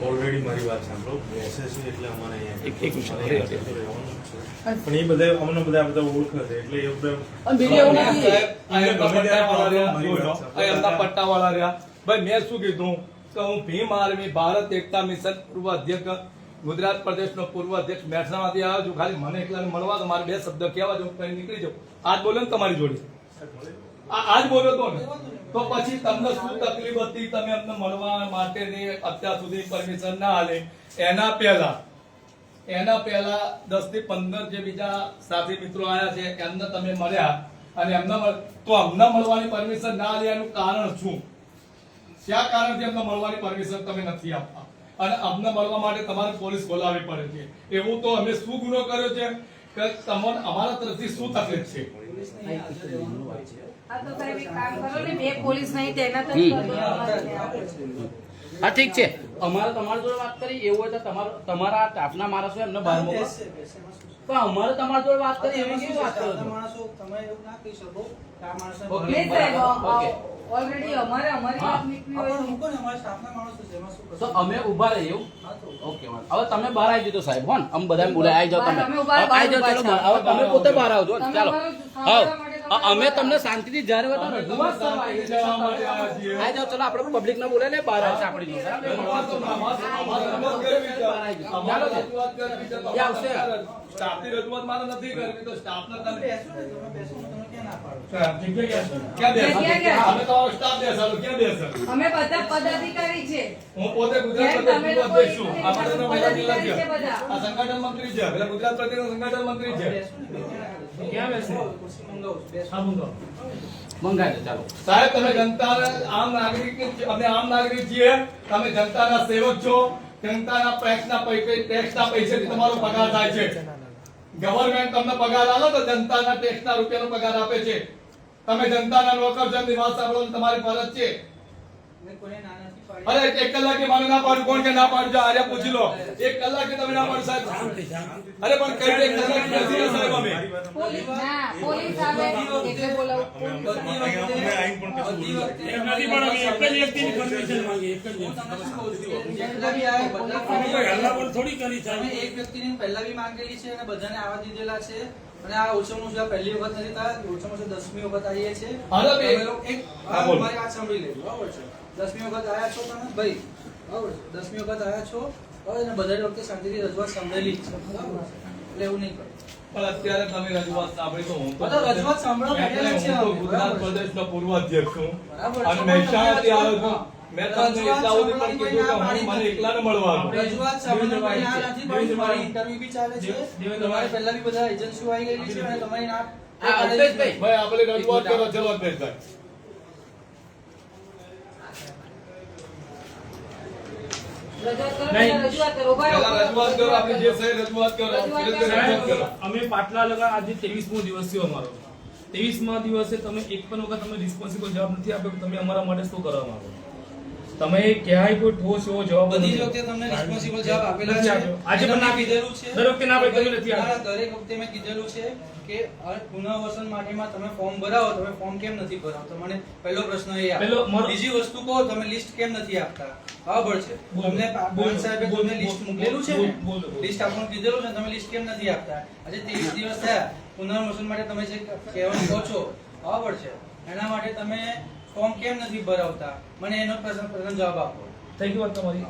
Already મારી વાત સાંભળો, એસએસસી એટલે અમારે અહીંયા એક મિનિટ રહેવાનું છે. પણ એ બધા અમને બધા ઓળખે છે એટલે એ પટ્ટાવાળા રહ્યા. ભાઈ મેં શું કીધું કે હું ભીમ આર્મી ભારત એકતા મિશન પૂર્વ અધ્યક્ષ ગુજરાત પ્રદેશનો પૂર્વ અધ્યક્ષ મહેસાણાથી આવ્યો છું. ખાલી મને એકલાને મળવા તો મારે બે શબ્દ કહેવા જો કઈ નીકળી જાઉં. આજ બોલ્યો ને તમારી જોડે, આજ બોલ્યો તો ને, તો પછી તમને શું તકલીફ હતી? તમે અમને મળવા માટેની અત્યાર સુધી પરમિશન ના આલે. એના પહેલા 10 થી 15 જે બીજા સાથી મિત્રો આયા છે એમને તમે મળ્યા અને એમને તો અમને મળવાની પરમિશન ના આલે એનું કારણ શું? કયા કારણથી અમને મળવાની પરમિશન તમે નથી આપતા અને અમને મળવા માટે તમારે પોલીસ બોલાવવી પડે છે? એવું તો અમે શું ગુનો કર્યો છે કે તમને અમારા તરફથી શું તકલીફ છે? હા ઠીક છે, અમારે તમારી જોડે વાત કરી. એવું હોય તો તમારા સ્ટાફના માણસો એમને બહાર મોકલો. પણ અમારે તમારી જોડે વાત કરી એવી કેવી વાત કરો છો? તમે એવું ના કહી શકો કે આ માણસને ઓલરેડી અમારી વાત નીકળી હોય મૂકો ને, અમારા સ્ટાફના માણસો છે, એમાં શું તો અમે ઉભા રહીએ એવું? ઓકે, હવે તમે બહાર આવી જજો સાહેબ. હોન અમે બધા બોલાય આવી જાઓ. તમે આવી જાઓ. ચલો હવે તમે પોતે બહાર આવજો. ચાલો અમે તમને શાંતિથી જ્યારે રજૂઆત કરવા આવી જાઓ. ચલો આપણે પબ્લિક ને બોલે ને બહાર આવે છે આપણી આવશે. સ્ટાફની રજૂઆત મારે નથી કરવી તો સ્ટાફને તમે બેસો ને, તમે બેસો ને, તમે ક્યાં ના પાડો? અમે બધા પદાધિકારી છે. હું પોતે ગુજરાત પ્રદેશનો અધ્યક્ષ છું. અમારે તો મહિલા જિલ્લા છે. આ સંગઠન મંત્રી છે, એટલે ગુજરાત પ્રદેશનો સંગઠન મંત્રી છે. ક્યાં બેસો? ખુરશી મંગાવું છું, બેસો. મંગાવી દો. ચાલો સાહેબ, તમે જનતાના આમ નાગરિક, અમે આમ નાગરિક છીએ. તમે જનતાના સેવક છો. જનતાના ટેક્સના પૈસેથી તમારો પગાર થાય છે. ગવર્નમેન્ટ તમને પગાર આપે તો જનતાના ટેક્સના રૂપિયાનો પગાર આપે છે. તમે જનતાના નોકર છો, એમની વાત સાંભળવાની તમારી ફરજ છે. મેં કોઈને ના નથી પાડી. અરે 1 કલાકે મને ના પાડું, કોણ કે ના પાડજો? આરે પૂછી લો. 1 કલાકે તમે ના પાડો સાહેબ. અરે પણ કઈ 1 કલાક નથી ને સાહેબ. અમે પોલીસ આવે એટલે બોલાવું. તમે એક વ્યક્તિની પહેલા બી માંગેલી છે અને બધાને આવા દીધેલા છે. અને આ ઓછામાં ઓછા પહેલી વખત નથી થયા, ઓછામાં ઓછા 10મી વખત આવીએ છીએ. તમે લોકો મારી વાત સાંભળી લેજો, બરાબર છે? 10મી વખત આયા છો તમે ભાઈ, બરાબર છે? 10મી વખત આયા છો, બરાબર? અને બધા વખતે શાંતિથી રજૂઆત સાંભળેલી જ છે, બરાબર છે? એટલે એવું નહીં કરો. પણ અત્યારે તમે રજૂઆત સાંભળી તો હું તો રજૂઆત સાંભળવા બેઠેલા છે. હું તો ગુજરાત પ્રદેશનો પૂર્વ અધ્યક્ષ છું બરાબર છે. અને મહેસાણાથી આવ્યો છું. મેં તમને એટલા સુધી પણ કીધું કે મને એકલાને મળવા આવો. રજૂઆત સાંભળવા ના નથી પાડી. મારી ઇન્ટરવ્યુ બી ચાલે છે. તમારે પહેલા બી બધા એજન્સીઓ આવી ગયેલી છે અને તમારી ના અલ્પેશભાઈ, ભાઈ આપણે રજૂઆત કરો. ચલો અલ્પેશભાઈ, રજૂઆત કરો. પહેલા રજૂઆત કરો. આપણે જે છે રજૂઆત કરો. રજૂઆત કરો. અમે પાટલા લગા આજે 23મો દિવસ છે અમારો. 23મા દિવસે તમે એક પણ વખત તમે રિસ્પોન્સિબલ જવાબ નથી આપ્યો કે તમે અમારા માટે શું કરવા માંગો. તમે ક્યાંય કોઈ ઠોસ એવો જવાબ બધી જ વખતે તમને રિસ્પોન્સિબલ જવાબ આપેલા છે. આજે પણ ના કીધેલું છે. દર વખતે ના ભાઈ તમે નથી આપ્યો. દરેક વખતે મેં કીધેલું છે કે પુનર્વસન માટેમાં તમે ફોર્મ ભરાવો, તમે ફોર્મ કેમ નથી ભરાવતા? મને પહેલો પ્રશ્ન એ આપો. બીજી વસ્તુ કહો, તમે લિસ્ટ કેમ નથી આપતા? બરાબર છે? તમને બોલ સાહેબે તમને લિસ્ટ મોકલેલું છે ને, લિસ્ટ આપણને કીધેલું છે, તમે લિસ્ટ કેમ નથી આપતા? આજે 23 દિવસ થયા, પુનર્વસન માટે તમે જે કહેવાનું કહો છો, બરાબર છે, એના માટે તમે ફોર્મ કેમ નથી ભરાવતા? મને એનો પ્રશ્ન જવાબ આપો. થઈ ગઈ વાત તમારી.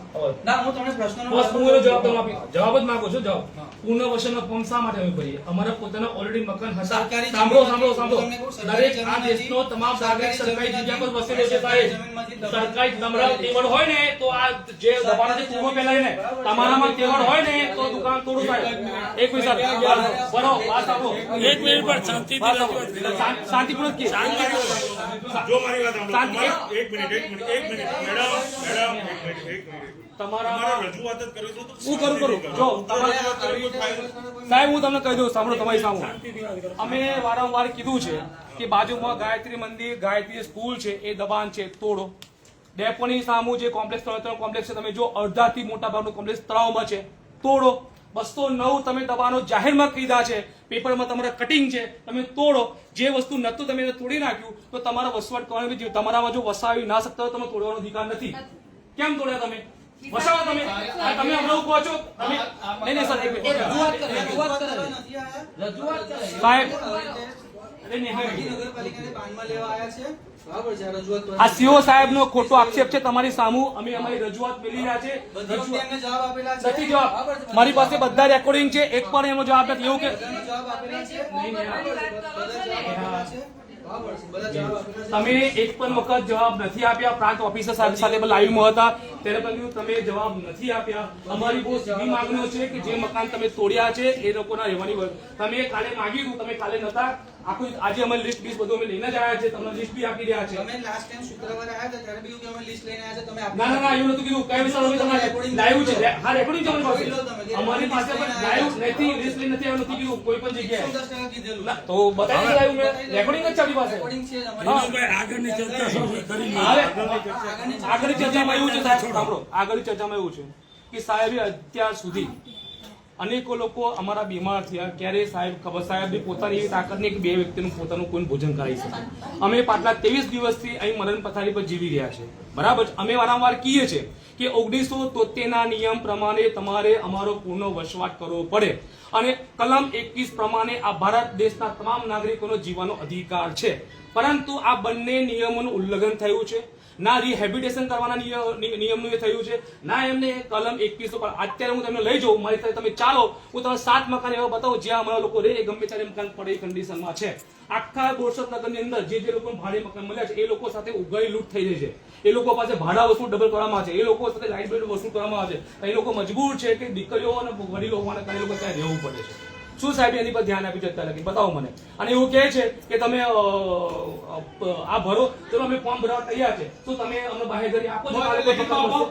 ના, હું તમને પ્રશ્નનો જવાબ તમે આપી. જવાબ જ માંગો છો. જવાબ પુનર્વસનનો ફોર્મ શા માટે અમે ભરીએ? અમારા પોતાના ઓલરેડી મકાન હતા. સરકારી સાંભળો. દરેક આ દેશનો તમામ સરકારી જગ્યા પર વસેલો છે સાહેબ. સરકારી તમારા તેવડ હોય ને તો આ જે દબાણથી પૂર્વ પેલાય ને તમારામાં તેવડ હોય ને તો દુકાન તોડું થાય. એક મિનિટ સર, બરો વાત સાંભળો. 1 મિનિટ પર શાંતિપૂર્વક કે જો મારી વાત સાંભળો. શાંતિ. એક મિનિટ તમારા રજૂઆત જ કરી દો તો હું કરું. જો સાહેબ હું તમને કહી દઉં, સાંભળો તમારી સામે. અમે વારંવાર કીધું છે કે બાજુમાં ગાયત્રી મંદિર, ગાયત્રી સ્કૂલ છે, એ દબાણ છે, તોડો. ડેપોની સામુ જે કોમ્પ્લેક્સ કોમ્પ્લેક્સ છે, તમે જો અડધાથી મોટા ભાગનું કોમ્પ્લેક્સ તળાવમાં છે, તોડો. 209 તમે દબાણો જાહેરમાં કીધા છે, પેપરમાં તમારા કટિંગ છે, તમે તોડો. જે વસ્તુ નતું તમે તોડી નાખ્યું તો તમારા વસવાટ કરવાની, તમારામાં જો વસાવી ના શકતા હોય તમે તોડવાનો અધિકાર નથી. કેમ તોડ્યા તમે? વસાવો તમે તમે હમણાં કહો છો તમે નહીં સર એક મિનિટ. રજૂઆત કરે નથી આયા રજૂઆત કરે સાહેબ ગાંધી નગરપાલિકાને બાનમાં લેવા આયા છે બરાબર છે આ રજૂઆત પર આ સીઓ સાહેબનો ખોટો આક્ષેપ છે તમારી સામું. અમે અમારી રજૂઆત મેળવી રહ્યા છે. બધી વખતે એમને જવાબ આપેલા છે નથી જવાબ. મારી પાસે બધા રેકોર્ડિંગ છે, એક પણ એનો જવાબ નથી. એવું કે બધાનો જવાબ આપેલા છે ફોર્મ ભરવાની વાત કરો છો ને બરાબર છે બધા જવાબ આપેલા છે તમે એક પણ વખત જવાબ નથી આપ્યા. પ્રાંત ઓફિસર સાહેબ સાથે લાઈવમાં હતા ત્યારે પણ કીધું તમે જવાબ નથી આપ્યા. અમારી બહુ સીધી માંગણીઓ છે કે જે મકાન તમે તોડ્યા છે એ લોકોના રહેવાની તમે કાલે માંગ્યું હતું, તમે કાલે નતા. આખું આજે અમે લિસ્ટ બીસ બધું અમે લઈને જ આવ્યા છે. તમને લિસ્ટ બી આપી રહ્યા છે. તમે લાસ્ટ ટાઈમ શુક્રવારે આયા હતા ત્યારે બી અમે લિસ્ટ લઈને આયા છે તમે ના ના ના એવું નતું કીધું. કઈ વિસ્તાર અમે તમારે લાઈવ છે. હા રેકોર્ડિંગ છે અમારી પાસે. અમારી પાસે પણ લાઈવ નથી, લિસ્ટ લઈ નથી આવ્યું, નથી કીધું કોઈ પણ જગ્યાએ. 110% કીધેલું ના, તો બતાવી દો લાઈવ મેં. રેકોર્ડિંગ જ છે આપણી પાસે. રેકોર્ડિંગ છે આગળની ચર્ચા શું છે? કરી આગળની ચર્ચામાં એવું છે સાહેબ, સાંભળો, આગળની ચર્ચામાં એવું છે કે સાહેબે અત્યાર સુધી અનેકો લોકો અમારા બીમાર થયા. ક્યારે સાહેબ ખબર સાહેબની પોતાની એવી તાકાત નહીં કે બે વ્યક્તિનું પોતાનું કોઈ ભોજન કરાવી શકે. અમે પાછલા 23 દિવસથી અહીં મરણ પથારી પર જીવી રહ્યા છે. બરાબર. અમે વારંવાર કહીએ છીએ કે 1973 ના નિયમ પ્રમાણે તમારે અમારો પૂર્ણ વસવાટ કરવો પડે અને કલમ 21 પ્રમાણે આ ભારત દેશના તમામ નાગરિકોનો જીવવાનો અધિકાર છે. પરંતુ આ બંને નિયમોનું ઉલ્લંઘન થયું છે. ના રિહેબિટેશન કરવાના નિયમનું એ થયું છે, ના એમને કલમ 21 પર. અત્યારે હું તમને લઈ જાઉં, મારી સાથે તમે ચાલો, હું તમને 7 મકાન એવા બતાવું જ્યાં અમારા લોકો રહે ગમે ત્યારે મકાન પડે એ કન્ડિશનમાં છે. આખા બોરસદનગરની અંદર જે લોકો ભાડે મકાન મળ્યા છે એ લોકો સાથે ઉઘાડી લૂંટ થઈ રહી છે. એ લોકો પાસે ભાડા વસૂલ ડબલ કરવામાં આવે છે. એ લોકો સાથે લાઇટ બિલ વસૂલ કરવામાં આવે છે. એ લોકો મજબૂર છે કે દીકરીઓ અને વડીલો હોવાના કારણે એ લોકો ત્યાં રહેવું પડે છે. શું સાહેબ એની પર ધ્યાન આપ્યું છે અત્યારે લગી? બતાવો મને. અને એવું કહે છે કે તમે આ ભરો, ચલો અમે ફોર્મ ભરવા તૈયાર છે. શું તમે અમને બાહેધરી આપો છો? કાલે કોઈ મકાન મળશે?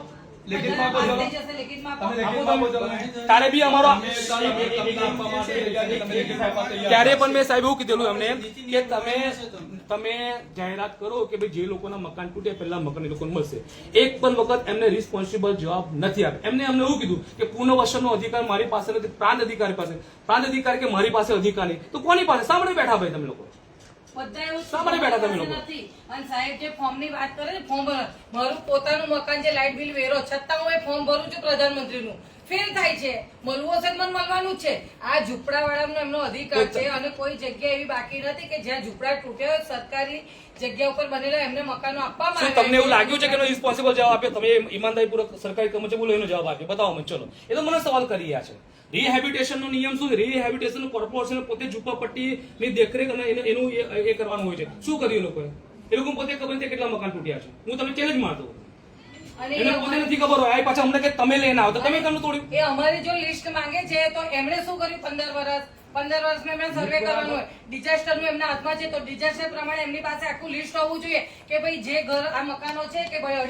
લેખિતમાં આપો છો. થઈ જશે, લેખિતમાં તમે આપો. લેખિતમાં આપો છો. તારે બી અમારો તમને આપવા માટે તૈયાર છે. તમે લેખિતમાં આપવા તૈયાર ત્યારે પણ મેં સાહેબ એવું કીધેલું એમને કે તમે જાહેરાત કરો કે ભાઈ જે લોકોના મકાન તૂટે પહેલા મકાન એ લોકોને મળશે. એક પણ વખત એમને રિસ્પોન્સિબલ જવાબ નથી આપ્યો. એમને એવું કીધું કે પૂર્ણ વસનનો અધિકાર મારી પાસે નથી, પ્રાંત અધિકારી પાસે. પ્રાંત અધિકારી કે મારી પાસે અધિકાર નહીં, તો કોની પાસે? સાંભળે બેઠા ભાઈ તમે લોકો. બધા એવું શા માટે બેઠા તમે લોકો? નથી. અને સાહેબ જે ફોર્મની વાત કરે છે, ફોર્મ મારું પોતાનું મકાન છે, લાઇટ બિલ વેરો, છતાં હું એ ફોર્મ ભરું છું પ્રધાનમંત્રીનું. ફેલ થાય છે. મળવું હશે તો મને મળવાનું જ છે. આ ઝૂંપડાવાળાનો એમનો અધિકાર છે અને કોઈ જગ્યા એવી બાકી નથી કે જ્યાં ઝૂંપડા તૂટ્યા હોય, સરકારી જગ્યા ઉપર બનેલા એમને મકાનો આપવામાં શું તમને એવું લાગ્યું છે કે એનો રિસ્પોન્સિબલ જવાબ આપ્યો? તમે ઈમાનદારીપૂર્વક સરકારી કર્મચારી બોલો એનો જવાબ આપ્યો? બતાવો મને. ચલો, એ તો મને સવાલ કરી રહ્યા છે. રિહેબિટેશન નો નિયમ શું છે? રિહેબિટેશન કોર્પોરેશન પોતે ઝૂંપડપટ્ટીની દેખરેખ અને એનું એ કરવાનું હોય છે. શું કર્યું એ લોકોએ? એ લોકો પોતે ખબર નથી કેટલા મકાન તૂટ્યા છે. હું તમને ચેલેન્જ મારતો. અને એને પોતે નથી ખબર હોય, આ પાછા અમને કે તમે લઈને આવો, તો તમે કેમ તોડ્યું? એ અમારી જો લિસ્ટ માંગે છે તો એમણે શું કર્યું? 15 વર્ષમાં એમણે સર્વે કરવાનું હોય. ડિઝાસ્ટરનું એમના હાથમાં છે તો ડિઝાસ્ટર પ્રમાણે એમની પાસે આખું લિસ્ટ હોવું જોઈએ કે ભાઈ જે ઘર આ મકાનો છે કે ભાઈ